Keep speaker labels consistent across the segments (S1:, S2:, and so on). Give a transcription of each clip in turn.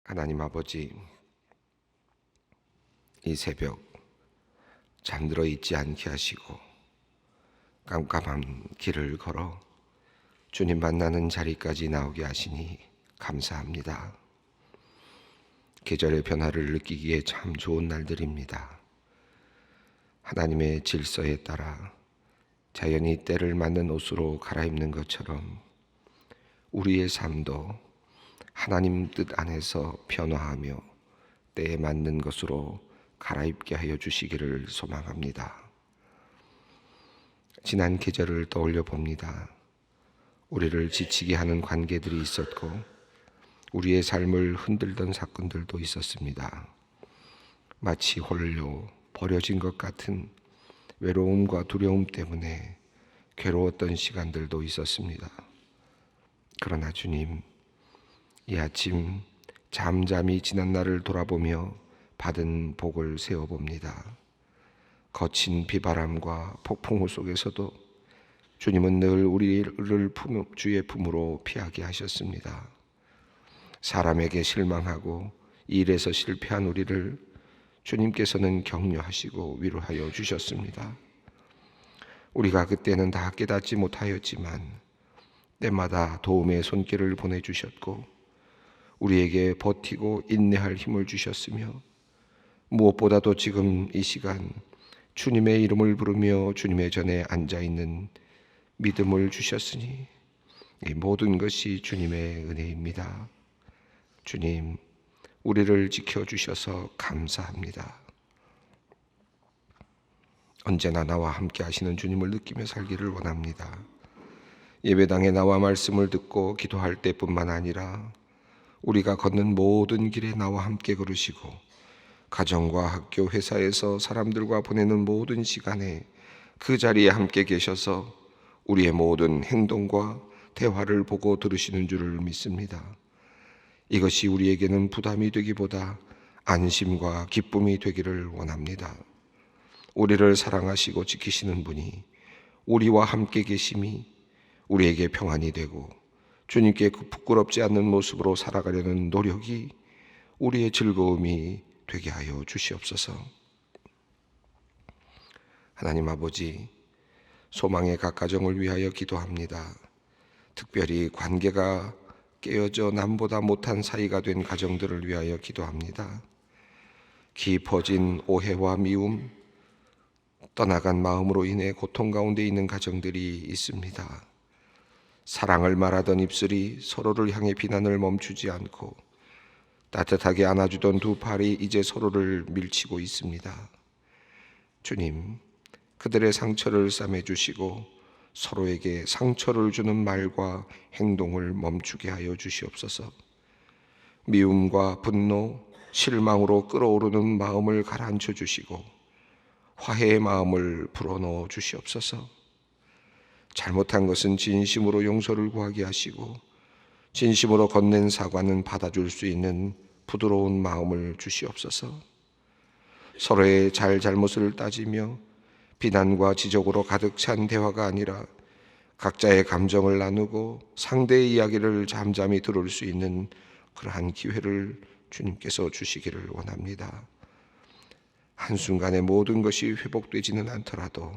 S1: 하나님 아버지, 이 새벽 잠들어 있지 않게 하시고 깜깜한 길을 걸어 주님 만나는 자리까지 나오게 하시니 감사합니다. 계절의 변화를 느끼기에 참 좋은 날들입니다. 하나님의 질서에 따라 자연히 때를 맞는 옷으로 갈아입는 것처럼 우리의 삶도 하나님 뜻 안에서 변화하며 때에 맞는 것으로 갈아입게 하여 주시기를 소망합니다. 지난 계절을 떠올려 봅니다. 우리를 지치게 하는 관계들이 있었고 우리의 삶을 흔들던 사건들도 있었습니다. 마치 홀로 버려진 것 같은 외로움과 두려움 때문에 괴로웠던 시간들도 있었습니다. 그러나 주님, 이 아침 잠잠히 지난 날을 돌아보며 받은 복을 세어봅니다. 거친 비바람과 폭풍우 속에서도 주님은 늘 우리를 주의 품으로 피하게 하셨습니다. 사람에게 실망하고 일에서 실패한 우리를 주님께서는 격려하시고 위로하여 주셨습니다. 우리가 그때는 다 깨닫지 못하였지만 때마다 도움의 손길을 보내주셨고 우리에게 버티고 인내할 힘을 주셨으며 무엇보다도 지금 이 시간 주님의 이름을 부르며 주님의 전에 앉아있는 믿음을 주셨으니 이 모든 것이 주님의 은혜입니다. 주님, 우리를 지켜주셔서 감사합니다. 언제나 나와 함께 하시는 주님을 느끼며 살기를 원합니다. 예배당에 나와 말씀을 듣고 기도할 때뿐만 아니라 우리가 걷는 모든 길에 나와 함께 걸으시고 가정과 학교, 회사에서 사람들과 보내는 모든 시간에 그 자리에 함께 계셔서 우리의 모든 행동과 대화를 보고 들으시는 줄을 믿습니다. 이것이 우리에게는 부담이 되기보다 안심과 기쁨이 되기를 원합니다. 우리를 사랑하시고 지키시는 분이 우리와 함께 계심이 우리에게 평안이 되고 주님께 부끄럽지 않는 모습으로 살아가려는 노력이 우리의 즐거움이 되게 하여 주시옵소서. 하나님 아버지, 소망의 각 가정을 위하여 기도합니다. 특별히 관계가 깨어져 남보다 못한 사이가 된 가정들을 위하여 기도합니다. 깊어진 오해와 미움, 떠나간 마음으로 인해 고통 가운데 있는 가정들이 있습니다. 사랑을 말하던 입술이 서로를 향해 비난을 멈추지 않고 따뜻하게 안아주던 두 팔이 이제 서로를 밀치고 있습니다. 주님, 그들의 상처를 싸매주시고 서로에게 상처를 주는 말과 행동을 멈추게 하여 주시옵소서. 미움과 분노, 실망으로 끓어오르는 마음을 가라앉혀 주시고 화해의 마음을 불어넣어 주시옵소서. 잘못한 것은 진심으로 용서를 구하게 하시고 진심으로 건넨 사과는 받아줄 수 있는 부드러운 마음을 주시옵소서. 서로의 잘못을 따지며 비난과 지적으로 가득 찬 대화가 아니라 각자의 감정을 나누고 상대의 이야기를 잠잠히 들을 수 있는 그러한 기회를 주님께서 주시기를 원합니다. 한순간에 모든 것이 회복되지는 않더라도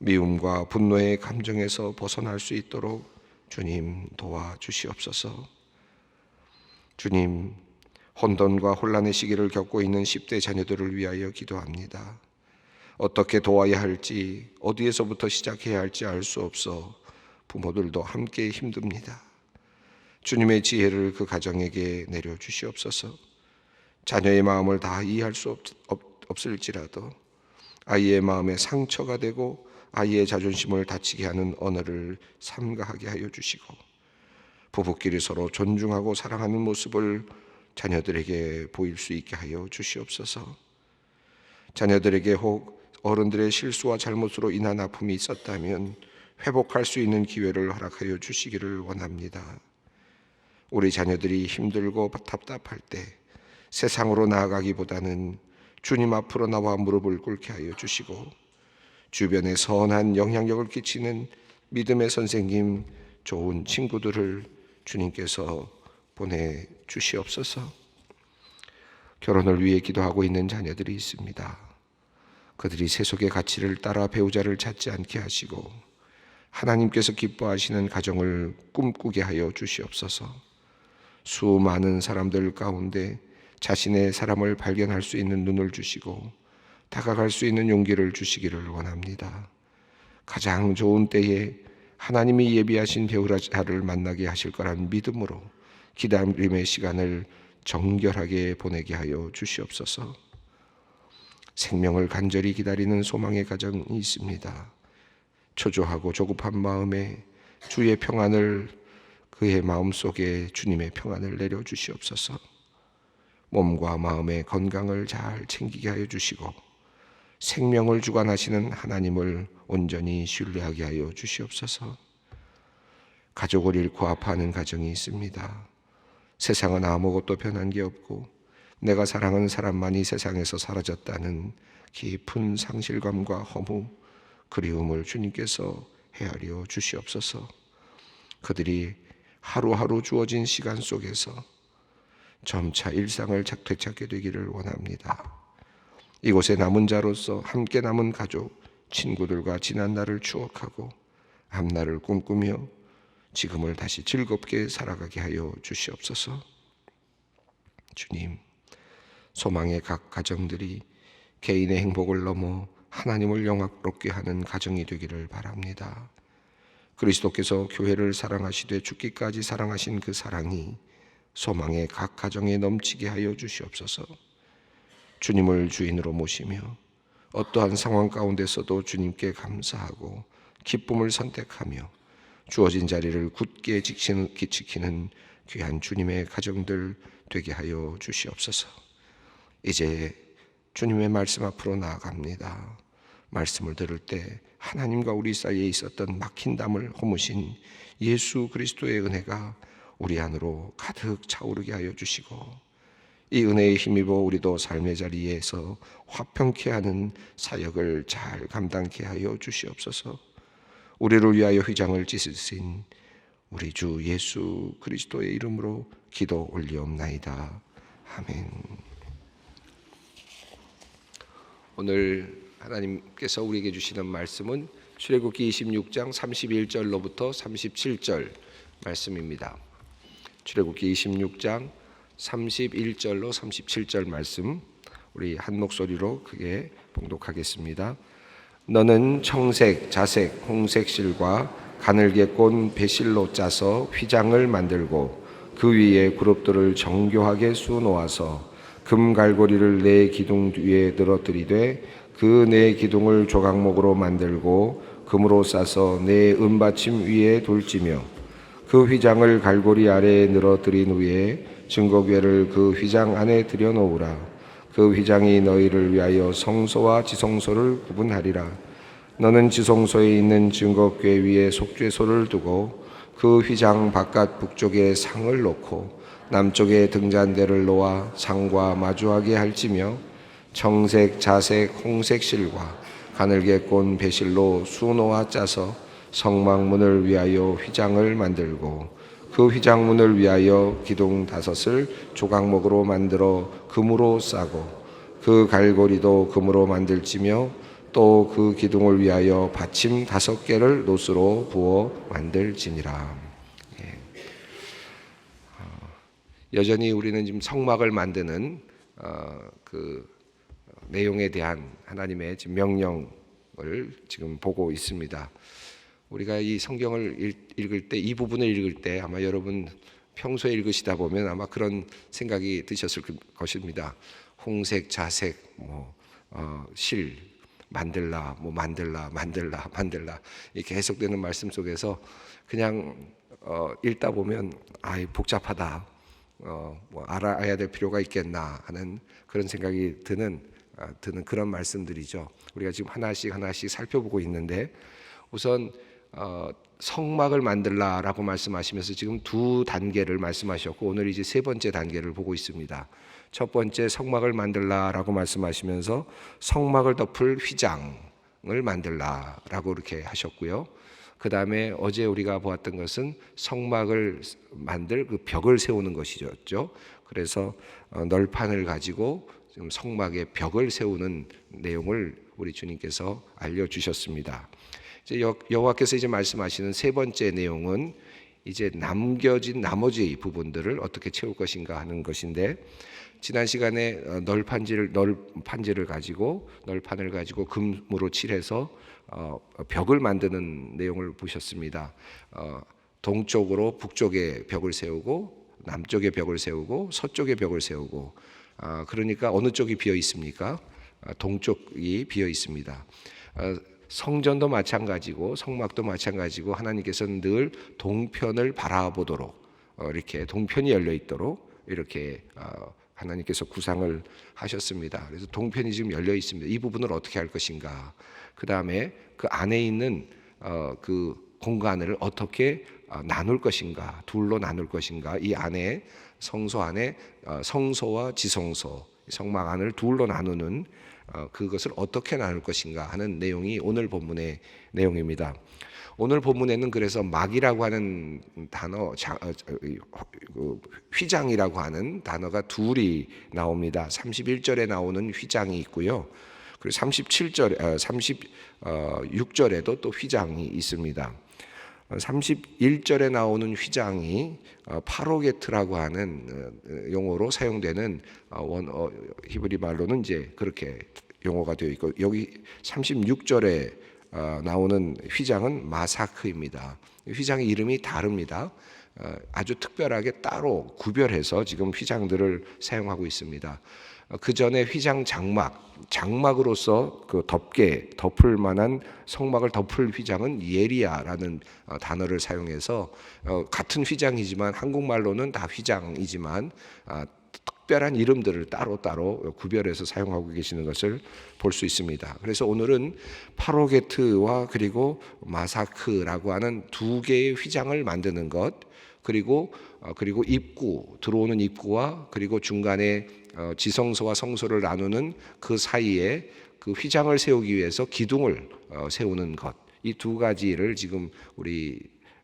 S1: 미움과 분노의 감정에서 벗어날 수 있도록 주님 도와주시옵소서. 주님, 혼돈과 혼란의 시기를 겪고 있는 10대 자녀들을 위하여 기도합니다. 어떻게 도와야 할지, 어디에서부터 시작해야 할지 알 수 없어 부모들도 함께 힘듭니다. 주님의 지혜를 그 가정에게 내려주시옵소서. 자녀의 마음을 다 이해할 수 없을지라도 아이의 마음에 상처가 되고 아이의 자존심을 다치게 하는 언어를 삼가하게 하여 주시고 부부끼리 서로 존중하고 사랑하는 모습을 자녀들에게 보일 수 있게 하여 주시옵소서. 자녀들에게 혹 어른들의 실수와 잘못으로 인한 아픔이 있었다면 회복할 수 있는 기회를 허락하여 주시기를 원합니다. 우리 자녀들이 힘들고 답답할 때 세상으로 나아가기보다는 주님 앞으로 나와 무릎을 꿇게 하여 주시고 주변에 선한 영향력을 끼치는 믿음의 선생님, 좋은 친구들을 주님께서 보내주시옵소서. 결혼을 위해 기도하고 있는 자녀들이 있습니다. 그들이 세속의 가치를 따라 배우자를 찾지 않게 하시고 하나님께서 기뻐하시는 가정을 꿈꾸게 하여 주시옵소서. 수많은 사람들 가운데 자신의 사람을 발견할 수 있는 눈을 주시고 다가갈 수 있는 용기를 주시기를 원합니다. 가장 좋은 때에 하나님이 예비하신 배우자를 만나게 하실 거란 믿음으로 기다림의 시간을 정결하게 보내게 하여 주시옵소서. 생명을 간절히 기다리는 소망의 가정이 있습니다. 초조하고 조급한 마음에 주의 평안을, 그의 마음속에 주님의 평안을 내려주시옵소서. 몸과 마음의 건강을 잘 챙기게 하여 주시고 생명을 주관하시는 하나님을 온전히 신뢰하게 하여 주시옵소서. 가족을 잃고 아파하는 가정이 있습니다. 세상은 아무것도 변한 게 없고 내가 사랑하는 사람만이 세상에서 사라졌다는 깊은 상실감과 허무, 그리움을 주님께서 헤아려 주시옵소서. 그들이 하루하루 주어진 시간 속에서 점차 일상을 되찾게 되기를 원합니다. 이곳에 남은 자로서 함께 남은 가족, 친구들과 지난 날을 추억하고 앞날을 꿈꾸며 지금을 다시 즐겁게 살아가게 하여 주시옵소서. 주님, 소망의 각 가정들이 개인의 행복을 넘어 하나님을 영광롭게 하는 가정이 되기를 바랍니다. 그리스도께서 교회를 사랑하시되 죽기까지 사랑하신 그 사랑이 소망의 각 가정에 넘치게 하여 주시옵소서. 주님을 주인으로 모시며 어떠한 상황 가운데서도 주님께 감사하고 기쁨을 선택하며 주어진 자리를 굳게 지키는 귀한 주님의 가정들 되게 하여 주시옵소서. 이제 주님의 말씀 앞으로 나아갑니다. 말씀을 들을 때 하나님과 우리 사이에 있었던 막힌 담을 허무신 예수 그리스도의 은혜가 우리 안으로 가득 차오르게 하여 주시고 이 은혜에 힘입어 우리도 삶의 자리에서 화평케 하는 사역을 잘 감당케 하여 주시옵소서. 우리를 위하여 휘장을 찢으신 우리 주 예수 그리스도의 이름으로 기도 올리옵나이다. 아멘. 오늘 하나님께서 우리에게 주시는 말씀은 출애굽기 26장 31절로부터 37절 말씀입니다. 출애굽기 26장 31절로 37절 말씀 우리 한 목소리로 크게 봉독하겠습니다. 너는 청색, 자색, 홍색 실과 가늘게 꼰 배실로 짜서 휘장을 만들고 그 위에 그룹들을 정교하게 수놓아서 금 갈고리를 네 기둥 위에 늘어뜨리되 그 네 기둥을 조각목으로 만들고 금으로 싸서 네 은받침 위에 돌지며 그 휘장을 갈고리 아래에 늘어뜨린 후에 증거궤를 그 휘장 안에 들여놓으라. 그 휘장이 너희를 위하여 성소와 지성소를 구분하리라. 너는 지성소에 있는 증거궤 위에 속죄소를 두고 그 휘장 바깥 북쪽에 상을 놓고 남쪽에 등잔대를 놓아 상과 마주하게 할지며 청색, 자색, 홍색 실과 가늘게 꼰 배실로 수놓아 짜서 성막문을 위하여 휘장을 만들고 그 휘장문을 위하여 기둥 5을 조각목으로 만들어 금으로 싸고 그 갈고리도 금으로 만들지며 또 그 기둥을 위하여 받침 5개를 노스로 부어 만들지니라. 여전히 우리는 지금 성막을 만드는 그 내용에 대한 하나님의 지금 명령을 지금 보고 있습니다. 우리가 이 성경을 읽을 때, 이 부분을 읽을 때 아마 여러분 평소에 읽으시다 보면 아마 그런 생각이 드셨을 것입니다. 홍색, 자색, 실 만들라, 만들라 이렇게 해석되는 말씀 속에서 그냥 읽다 보면 복잡하다, 알아야 될 필요가 있겠나 하는 그런 생각이 드는 그런 말씀들이죠. 우리가 지금 하나씩 살펴보고 있는데 우선 성막을 만들라라고 말씀하시면서 지금 2단계를 말씀하셨고 오늘 이제 3번째 단계를 보고 있습니다. 첫 번째 성막을 만들라라고 말씀하시면서 성막을 덮을 휘장을 만들라라고 이렇게 하셨고요. 그 다음에 어제 우리가 보았던 것은 성막을 만들 그 벽을 세우는 것이었죠. 그래서 널판을 가지고 지금 성막의 벽을 세우는 내용을 우리 주님께서 알려주셨습니다. 이제 여호와께서 이제 말씀하시는 세 번째 내용은 이제 남겨진 나머지 부분들을 어떻게 채울 것인가 하는 것인데, 지난 시간에 널판지를 가지고 널판을 가지고 금으로 칠해서 벽을 만드는 내용을 보셨습니다. 동쪽으로 북쪽에 벽을 세우고 남쪽에 벽을 세우고 서쪽에 벽을 세우고, 그러니까 어느 쪽이 비어 있습니까? 동쪽이 비어 있습니다. 성전도 마찬가지고 성막도 마찬가지고 하나님께서는 늘 동편을 바라보도록 이렇게 동편이 열려 있도록 이렇게 하나님께서 구상을 하셨습니다. 그래서 동편이 지금 열려 있습니다. 이 부분을 어떻게 할 것인가? 그 다음에 그 안에 있는 그 공간을 어떻게 나눌 것인가? 둘로 나눌 것인가? 이 안에 성소 안에 성소와 지성소, 성막 안을 둘로 나누는 그것을 어떻게 나눌 것인가 하는 내용이 오늘 본문의 내용입니다. 오늘 본문에는 그래서 막이라고 하는 단어, 휘장이라고 하는 단어가 둘이 나옵니다. 31절에 나오는 휘장이 있고요. 그리고 36절에도 또 휘장이 있습니다. 31절에 나오는 휘장이 파로게트라고 하는 용어로 사용되는 히브리 말로는 이제 그렇게 용어가 되어 있고, 여기 36절에 나오는 휘장은 마사크입니다. 휘장의 이름이 다릅니다. 아주 특별하게 따로 구별해서 지금 휘장들을 사용하고 있습니다. 그 전에 휘장 장막으로서 그 덮을 만한 성막을 덮을 휘장은 예리야라는 단어를 사용해서 같은 휘장이지만 한국말로는 다 휘장이지만 특별한 이름들을 따로 구별해서 사용하고 계시는 것을 볼 수 있습니다. 그래서 오늘은 파로게트와 그리고 마사크라고 하는 두 개의 휘장을 만드는 것, 그리고 입구, 들어오는 입구와 그리고 중간에 지성소와 성소를 나누는 그 사이에 그 휘장을 세우기 위해서 기둥을 세우는 것, 이 두 가지를 지금 우리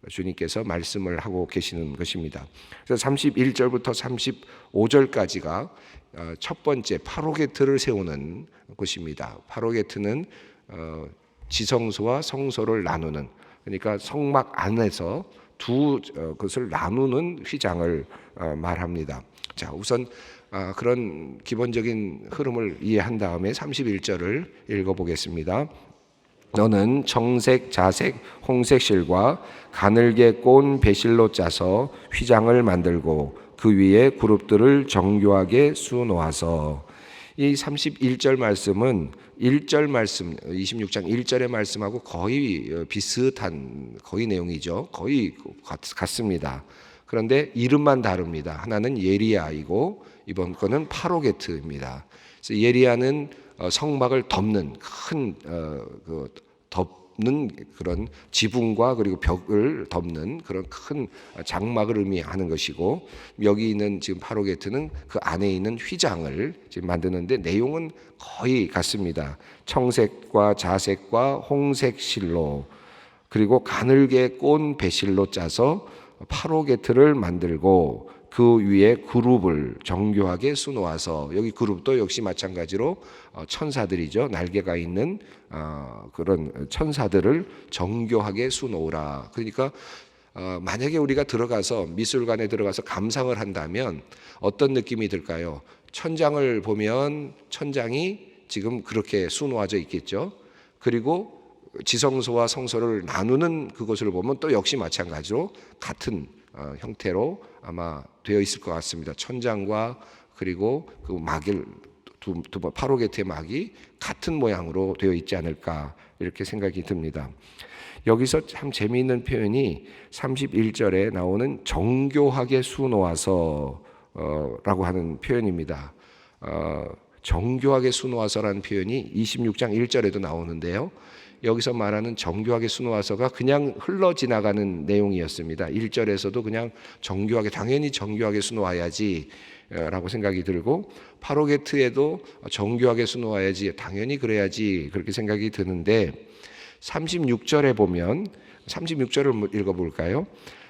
S1: 주님께서 말씀을 하고 계시는 것입니다. 그래서 31절부터 35절까지가 첫 번째 파로게트를 세우는 곳입니다. 파로게트는 지성소와 성소를 나누는, 그러니까 성막 안에서 두 것을 나누는 휘장을 말합니다. 자, 우선 그런 기본적인 흐름을 이해한 다음에 31절을 읽어보겠습니다. 너는 청색, 자색, 홍색 실과 가늘게 꼰 배실로 짜서 휘장을 만들고 그 위에 그룹들을 정교하게 수놓아서, 이 31절 말씀은 1절 말씀 26장 1절의 말씀하고 거의 비슷한 거의 내용이죠. 거의 같습니다. 그런데 이름만 다릅니다. 하나는 예리야이고 이번 거는 파로게트입니다. 그래서 예리야는 성막을 덮는 덮는 그런 지붕과 그리고 벽을 덮는 그런 큰 장막을 의미하는 것이고, 여기 있는 지금 파로게트는 그 안에 있는 휘장을 지금 만드는데 내용은 거의 같습니다. 청색과 자색과 홍색 실로 그리고 가늘게 꼰 배실로 짜서 파로게트를 만들고 그 위에 그룹을 정교하게 수놓아서, 여기 그룹도 역시 마찬가지로 천사들이죠. 날개가 있는 그런 천사들을 정교하게 수놓으라. 그러니까 만약에 우리가 들어가서 미술관에 들어가서 감상을 한다면 어떤 느낌이 들까요? 천장을 보면 천장이 지금 그렇게 수놓아져 있겠죠. 그리고 지성소와 성소를 나누는 그것을 보면 또 역시 마찬가지로 같은 형태로 아마 되어 있을 것 같습니다. 천장과 그리고 그 막을 파로게트의 막이 같은 모양으로 되어 있지 않을까 이렇게 생각이 듭니다. 여기서 참 재미있는 표현이 31절에 나오는 정교하게 수놓아서 라고 하는 표현입니다. 정교하게 수놓아서라는 표현이 26장 1절에도 나오는데요. 여기서 말하는 정교하게 수놓아서가 그냥 흘러 지나가는 내용이었습니다. 1절에서도 그냥 정교하게, 당연히 정교하게 수놓아야지 라고 생각이 들고, 파로게트에도 정교하게 수놓아야지, 당연히 그래야지 그렇게 생각이 드는데, 36절에 보면 36절을 읽어볼까요?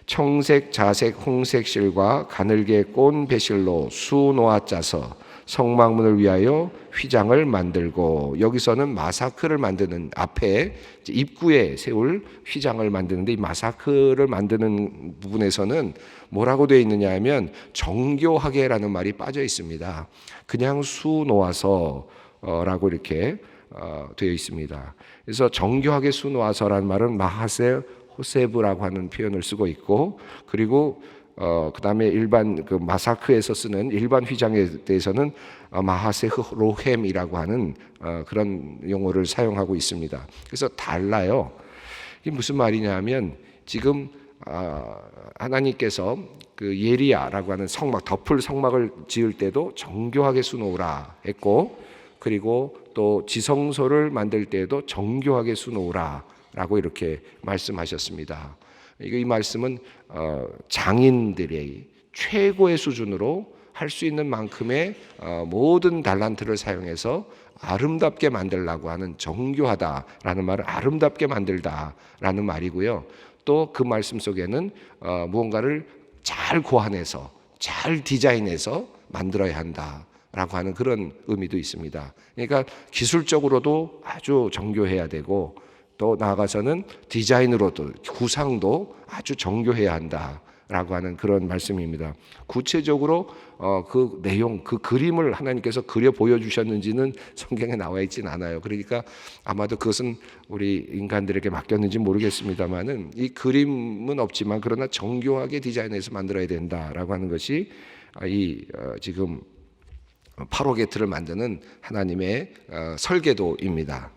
S1: 청색, 자색, 홍색 실과 가늘게 꼰 배실로 수 놓아 짜서 성막문을 위하여 휘장을 만들고, 여기서는 마사크를 만드는, 앞에 입구에 세울 휘장을 만드는데, 이 마사크를 만드는 부분에서는 뭐라고 되어 있느냐 하면 정교하게라는 말이 빠져 있습니다. 그냥 수 놓아서 라고 이렇게 되어 있습니다. 그래서 정교하게 수 놓아서라는 말은 마하세 호세브라고 하는 표현을 쓰고 있고, 그리고 그 다음에 일반 그 마사크에서 쓰는 일반 휘장에 대해서는 마하세 로햄이라고 하는 그런 용어를 사용하고 있습니다. 그래서 달라요. 이게 무슨 말이냐면, 지금 하나님께서 그 예리야라고 하는 성막, 덮을 성막을 지을 때도 정교하게 수놓으라 했고, 그리고 또 지성소를 만들 때에도 정교하게 수놓으라 라고 이렇게 말씀하셨습니다. 이 말씀은 장인들의 최고의 수준으로 할 수 있는 만큼의 모든 달란트를 사용해서 아름답게 만들라고 하는, 정교하다라는 말은 아름답게 만들다라는 말이고요. 또 그 말씀 속에는 무언가를 잘 고안해서 잘 디자인해서 만들어야 한다라고 하는 그런 의미도 있습니다. 그러니까 기술적으로도 아주 정교해야 되고, 또 나아가서는 디자인으로도, 구상도 아주 정교해야 한다라고 하는 그런 말씀입니다. 구체적으로 그 내용, 그 그림을 하나님께서 그려 보여주셨는지는 성경에 나와 있진 않아요. 그러니까 아마도 그것은 우리 인간들에게 맡겼는지 모르겠습니다만은, 이 그림은 없지만 그러나 정교하게 디자인해서 만들어야 된다라고 하는 것이 지금 파로게트를 만드는 하나님의 설계도입니다.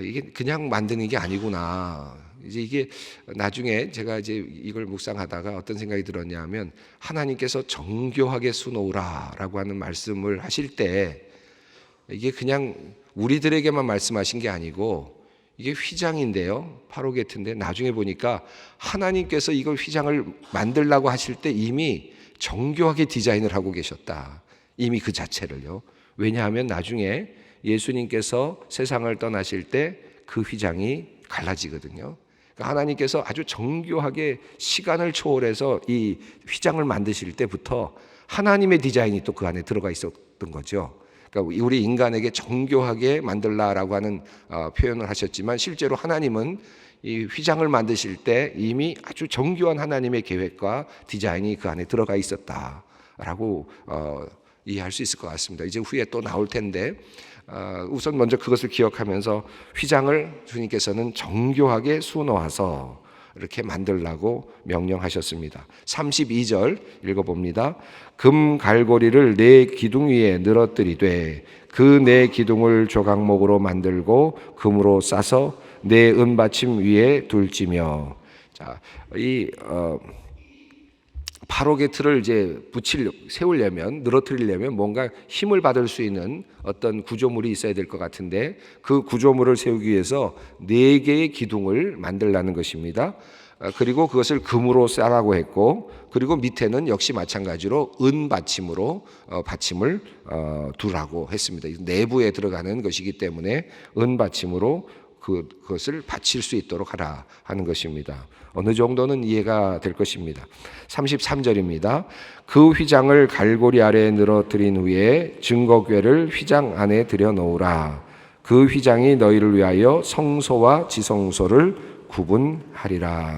S1: 이게 그냥 만드는 게 아니구나. 이제 이게 나중에 제가 이제 이걸 묵상하다가 어떤 생각이 들었냐면, 하나님께서 정교하게 수놓으라라고 하는 말씀을 하실 때 이게 그냥 우리들에게만 말씀하신 게 아니고, 이게 휘장인데요, 파로게트인데, 나중에 보니까 하나님께서 이걸 휘장을 만들라고 하실 때 이미 정교하게 디자인을 하고 계셨다. 이미 그 자체를요. 왜냐하면 나중에 예수님께서 세상을 떠나실 때 그 휘장이 갈라지거든요. 그러니까 하나님께서 아주 정교하게 시간을 초월해서 이 휘장을 만드실 때부터 하나님의 디자인이 또 그 안에 들어가 있었던 거죠. 그러니까 우리 인간에게 정교하게 만들라라고 하는 표현을 하셨지만, 실제로 하나님은 이 휘장을 만드실 때 이미 아주 정교한 하나님의 계획과 디자인이 그 안에 들어가 있었다라고 이해할 수 있을 것 같습니다. 이제 후에 또 나올 텐데, 우선 먼저 그것을 기억하면서 휘장을 주님께서는 정교하게 수놓아서 이렇게 만들라고 명령하셨습니다. 32절 읽어봅니다. 금 갈고리를 네 기둥 위에 늘어뜨리되 그 네 기둥을 조각목으로 만들고 금으로 싸서 네 은받침 위에 둘지며. 자, 이 파로게트를 이제 세우려면, 늘어뜨리려면 뭔가 힘을 받을 수 있는 어떤 구조물이 있어야 될 것 같은데, 그 구조물을 세우기 위해서 네 개의 기둥을 만들라는 것입니다. 그리고 그것을 금으로 싸라고 했고, 그리고 밑에는 역시 마찬가지로 은 받침으로 받침을 두라고 했습니다. 내부에 들어가는 것이기 때문에 은 받침으로 그것을 받칠 수 있도록 하라 하는 것입니다. 어느 정도는 이해가 될 것입니다. 33절입니다. 그 휘장을 갈고리 아래에 늘어뜨린 후에 증거궤를 휘장 안에 들여놓으라. 그 휘장이 너희를 위하여 성소와 지성소를 구분하리라.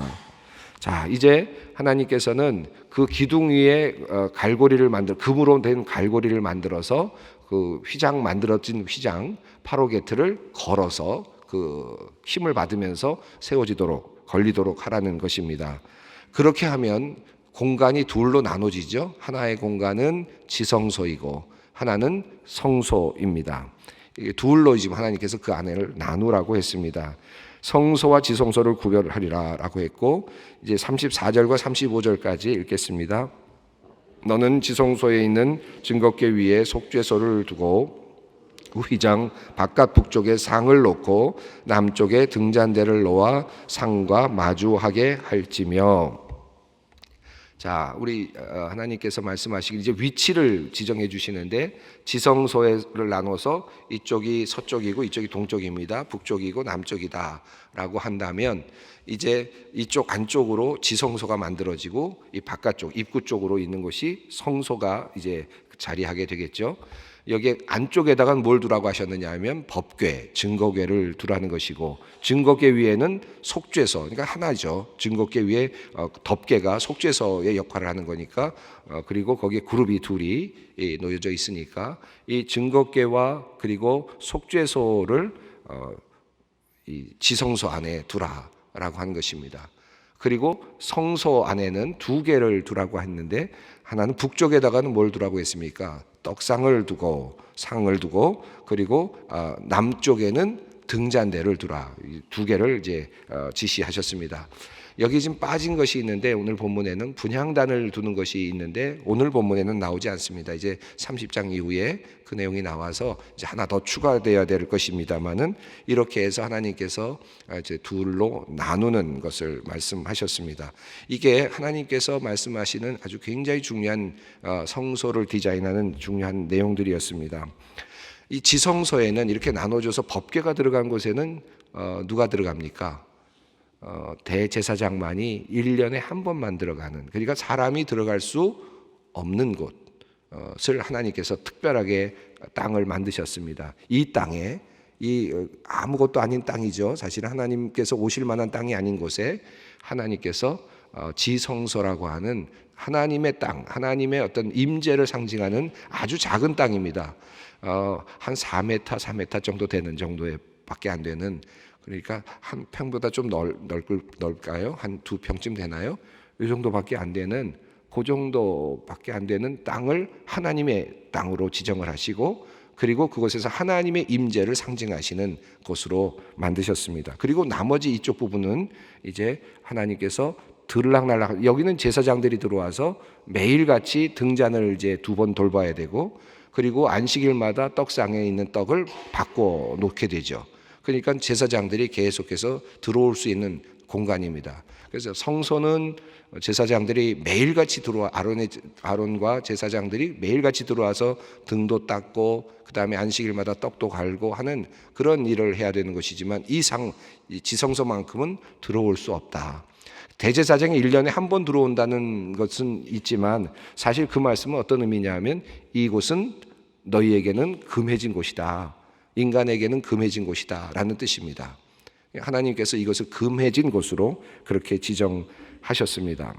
S1: 자, 이제 하나님께서는 그 기둥 위에 갈고리를 금으로 된 갈고리를 만들어서 그 휘장, 만들어진 휘장 파로게트를 걸어서 그 힘을 받으면서 세워지도록, 걸리도록 하라는 것입니다. 그렇게 하면 공간이 둘로 나눠지죠. 하나의 공간은 지성소이고 하나는 성소입니다. 둘로 지금 하나님께서 그 안을 나누라고 했습니다. 성소와 지성소를 구별하리라라고 했고, 이제 34절과 35절까지 읽겠습니다. 너는 지성소에 있는 증거궤 위에 속죄소를 두고 휘장 바깥 북쪽에 상을 놓고 남쪽에 등잔대를 놓아 상과 마주하게 할지며. 자, 우리 하나님께서 말씀하시길 이제 위치를 지정해 주시는데 지성소를 나눠서 이쪽이 서쪽이고 이쪽이 동쪽입니다. 북쪽이고 남쪽이다라고 한다면 이제 이쪽 안쪽으로 지성소가 만들어지고 이 바깥쪽 입구 쪽으로 있는 곳이 성소가 이제 자리하게 되겠죠. 여기 안쪽에다가 뭘 두라고 하셨느냐 하면 법궤, 증거궤를 두라는 것이고 증거궤 위에는 속죄서, 그러니까 하나죠. 증거궤 위에 덮개가 속죄서의 역할을 하는 거니까 그리고 거기에 그룹이 둘이 놓여져 있으니까 이 증거궤와 그리고 속죄소를 이 지성소 안에 두라라고 하는 것입니다. 그리고 성소 안에는 두 개를 두라고 했는데 하나는 북쪽에다가는 뭘 두라고 했습니까? 떡상을 두고 상을 두고 그리고 남쪽에는 등잔대를 두라. 두 개를 이제 지시하셨습니다. 여기 지금 빠진 것이 있는데 오늘 본문에는 분향단을 두는 것이 있는데 오늘 본문에는 나오지 않습니다. 이제 30장 이후에 그 내용이 나와서 이제 하나 더 추가되어야 될 것입니다만은 이렇게 해서 하나님께서 이제 둘로 나누는 것을 말씀하셨습니다. 이게 하나님께서 말씀하시는 아주 굉장히 중요한 성소를 디자인하는 중요한 내용들이었습니다. 이 지성소에는 이렇게 나눠져서 법궤가 들어간 곳에는 누가 들어갑니까? 대제사장만이 1년에 한 번만 들어가는, 그러니까 사람이 들어갈 수 없는 곳을 하나님께서 특별하게 땅을 만드셨습니다. 이 땅에 이 아무것도 아닌 땅이죠. 사실 하나님께서 오실 만한 땅이 아닌 곳에 하나님께서 지성소라고 하는 하나님의 땅, 하나님의 어떤 임재를 상징하는 아주 작은 땅입니다. 한 4m 정도 되는 정도에 밖에 안 되는, 그러니까 한 평보다 좀 넓까요? 한 2평쯤 되나요? 이 정도밖에 안 되는, 그 정도밖에 안 되는 땅을 하나님의 땅으로 지정을 하시고 그리고 그곳에서 하나님의 임재를 상징하시는 곳으로 만드셨습니다. 그리고 나머지 이쪽 부분은 이제 하나님께서 들락날락, 여기는 제사장들이 들어와서 매일같이 등잔을 이제 2번 돌봐야 되고 그리고 안식일마다 떡상에 있는 떡을 바꿔 놓게 되죠. 그러니까 제사장들이 계속해서 들어올 수 있는 공간입니다. 그래서 성소는 제사장들이 매일같이 들어와, 아론과 제사장들이 매일같이 들어와서 등도 닦고 그 다음에 안식일마다 떡도 갈고 하는 그런 일을 해야 되는 것이지만 이 지성소만큼은 들어올 수 없다. 대제사장이 1년에 한 번 들어온다는 것은 있지만 사실 그 말씀은 어떤 의미냐면 이곳은 너희에게는 금해진 곳이다. 인간에게는 금해진 곳이다 라는 뜻입니다. 하나님께서 이것을 금해진 곳으로 그렇게 지정하셨습니다.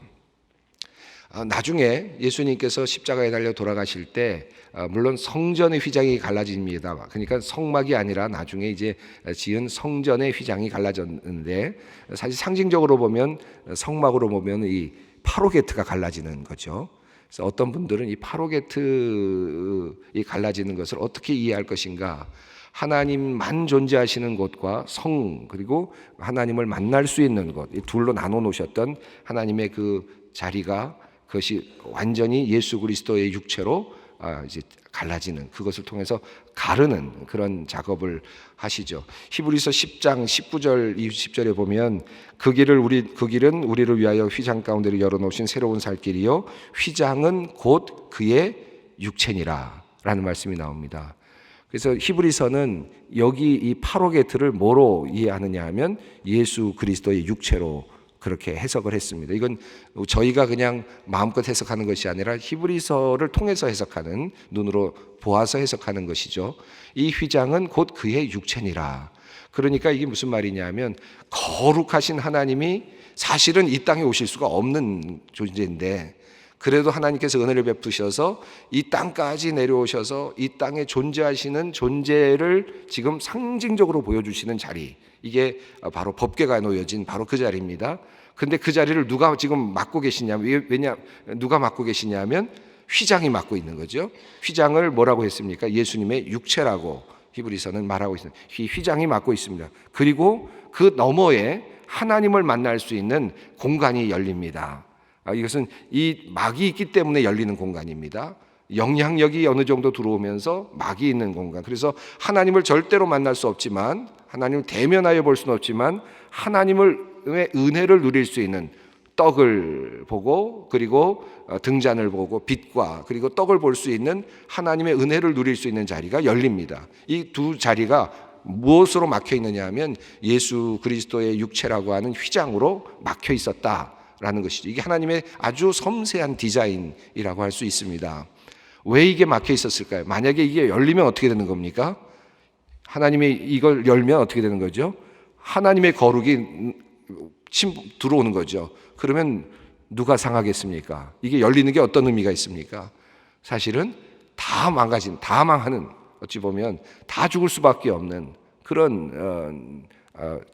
S1: 나중에 예수님께서 십자가에 달려 돌아가실 때 물론 성전의 휘장이 갈라집니다. 그러니까 성막이 아니라 나중에 이제 지은 성전의 휘장이 갈라졌는데 사실 상징적으로 보면 성막으로 보면 이 파로게트가 갈라지는 거죠. 그래서 어떤 분들은 이 파로게트이 갈라지는 것을 어떻게 이해할 것인가? 하나님만 존재하시는 곳과 성 그리고 하나님을 만날 수 있는 곳, 이 둘로 나눠 놓으셨던 하나님의 그 자리가 그것이 완전히 예수 그리스도의 육체로 이제 갈라지는, 그것을 통해서 가르는 그런 작업을 하시죠. 히브리서 10장 19절 20절에 보면 그 길은 우리를 위하여 휘장 가운데로 열어놓으신 새로운 살 길이요 휘장은 곧 그의 육체니라 라는 말씀이 나옵니다. 그래서 히브리서는 여기 이 파로게트를 뭐로 이해하느냐 하면 예수 그리스도의 육체로 그렇게 해석을 했습니다. 이건 저희가 그냥 마음껏 해석하는 것이 아니라 히브리서를 통해서 해석하는, 눈으로 보아서 해석하는 것이죠. 이 휘장은 곧 그의 육체니라. 그러니까 이게 무슨 말이냐면 거룩하신 하나님이 사실은 이 땅에 오실 수가 없는 존재인데 그래도 하나님께서 은혜를 베푸셔서 이 땅까지 내려오셔서 이 땅에 존재하시는 존재를 지금 상징적으로 보여주시는 자리, 이게 바로 법궤가 놓여진 바로 그 자리입니다. 근데 그 자리를 누가 지금 맡고 계시냐면, 누가 맡고 계시냐면 휘장이 맡고 있는 거죠. 휘장을 뭐라고 했습니까? 예수님의 육체라고 히브리서는 말하고 있습니다. 휘장이 맡고 있습니다. 그리고 그 너머에 하나님을 만날 수 있는 공간이 열립니다. 이것은 이 막이 있기 때문에 열리는 공간입니다. 영향력이 어느 정도 들어오면서 막이 있는 공간. 그래서 하나님을 절대로 만날 수 없지만, 하나님을 대면하여 볼 수는 없지만 하나님의 은혜를 누릴 수 있는, 떡을 보고 그리고 등잔을 보고 빛과 그리고 떡을 볼 수 있는 하나님의 은혜를 누릴 수 있는 자리가 열립니다. 이 두 자리가 무엇으로 막혀 있느냐 하면 예수 그리스도의 육체라고 하는 휘장으로 막혀 있었다라는 것이죠. 이게 하나님의 아주 섬세한 디자인이라고 할 수 있습니다. 왜 이게 막혀 있었을까요? 만약에 이게 열리면 어떻게 되는 겁니까? 하나님이 이걸 열면 어떻게 되는 거죠? 하나님의 거룩이 들어오는 거죠. 그러면 누가 상하겠습니까? 이게 열리는 게 어떤 의미가 있습니까? 사실은 다 망가진, 다 망하는, 어찌 보면 다 죽을 수밖에 없는 그런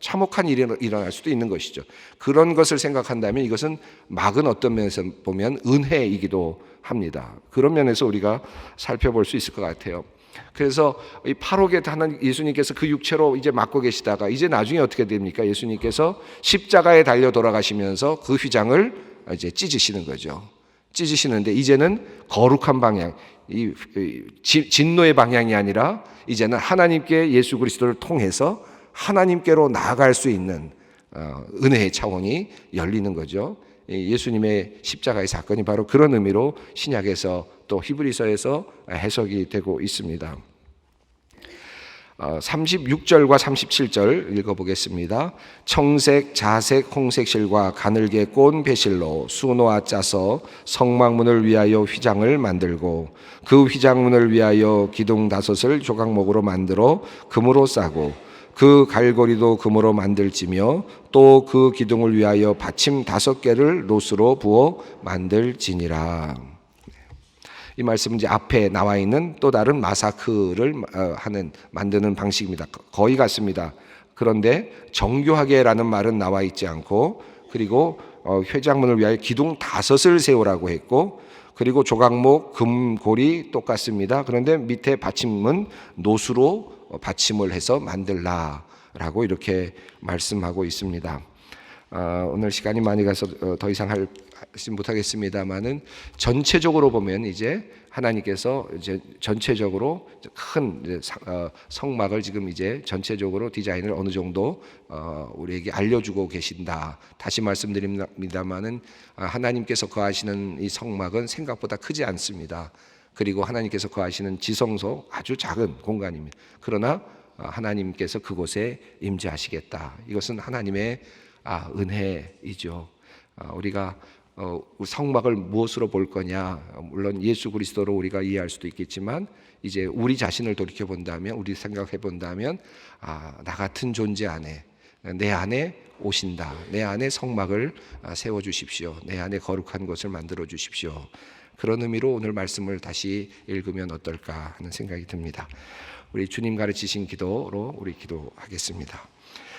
S1: 참혹한 일이 일어날 수도 있는 것이죠. 그런 것을 생각한다면 이것은 막은 어떤 면에서 보면 은혜이기도 합니다. 그런 면에서 우리가 살펴볼 수 있을 것 같아요. 그래서 이 파록에 하나님 예수님께서 그 육체로 이제 맡고 계시다가 이제 나중에 어떻게 됩니까? 예수님께서 십자가에 달려 돌아가시면서 그 휘장을 이제 찢으시는 거죠. 찢으시는데 이제는 거룩한 방향, 이 진노의 방향이 아니라 이제는 하나님께 예수 그리스도를 통해서 하나님께로 나아갈 수 있는 은혜의 차원이 열리는 거죠. 예수님의 십자가의 사건이 바로 그런 의미로 신약에서 또 히브리서에서 해석이 되고 있습니다. 36절과 37절 읽어보겠습니다. 청색, 자색, 홍색 실과 가늘게 꼰 배실로 수놓아 짜서 성막문을 위하여 휘장을 만들고 그 휘장문을 위하여 기둥 5을 조각목으로 만들어 금으로 싸고 그 갈고리도 금으로 만들지며 또 그 기둥을 위하여 받침 5개를 롯으로 부어 만들지니라. 이 말씀은 이제 앞에 나와 있는 또 다른 마사크를 만드는 방식입니다. 거의 같습니다. 그런데 정교하게라는 말은 나와 있지 않고 그리고 회장문을 위하여 기둥 5을 세우라고 했고 그리고 조각목, 금고리 똑같습니다. 그런데 밑에 받침은 놋으로 받침을 해서 만들라라고 이렇게 말씀하고 있습니다. 오늘 시간이 많이 가서 더 이상 하지 못하겠습니다만은 전체적으로 보면 이제 하나님께서 이제 전체적으로 큰 성막을 지금 이제 전체적으로 디자인을 어느 정도 우리에게 알려주고 계신다. 다시 말씀드립니다만은 하나님께서 거하시는 이 성막은 생각보다 크지 않습니다. 그리고 하나님께서 거하시는 지성소 아주 작은 공간입니다. 그러나 하나님께서 그곳에 임재하시겠다. 이것은 하나님의 은혜이죠. 우리가 성막을 무엇으로 볼 거냐? 물론 예수 그리스도로 우리가 이해할 수도 있겠지만 이제 우리 자신을 돌이켜 본다면, 우리 생각해 본다면, 나 같은 존재 안에 내 안에 오신다. 내 안에 성막을 세워 주십시오. 내 안에 거룩한 것을 만들어 주십시오. 그런 의미로 오늘 말씀을 다시 읽으면 어떨까 하는 생각이 듭니다. 우리 주님 가르치신 기도로 우리 기도하겠습니다.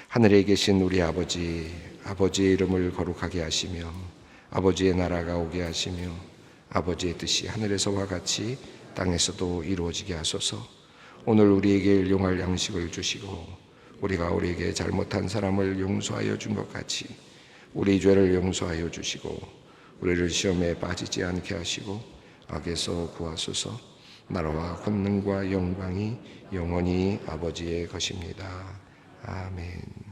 S1: 하늘에 계신 우리 아버지, 아버지의 이름을 거룩하게 하시며 아버지의 나라가 오게 하시며 아버지의 뜻이 하늘에서와 같이 땅에서도 이루어지게 하소서. 오늘 우리에게 일용할 양식을 주시고 우리가 우리에게 잘못한 사람을 용서하여 준 것 같이 우리 죄를 용서하여 주시고 우리를 시험에 빠지지 않게 하시고 악에서 구하소서. 나라와 권능과 영광이 영원히 아버지의 것입니다. 아멘.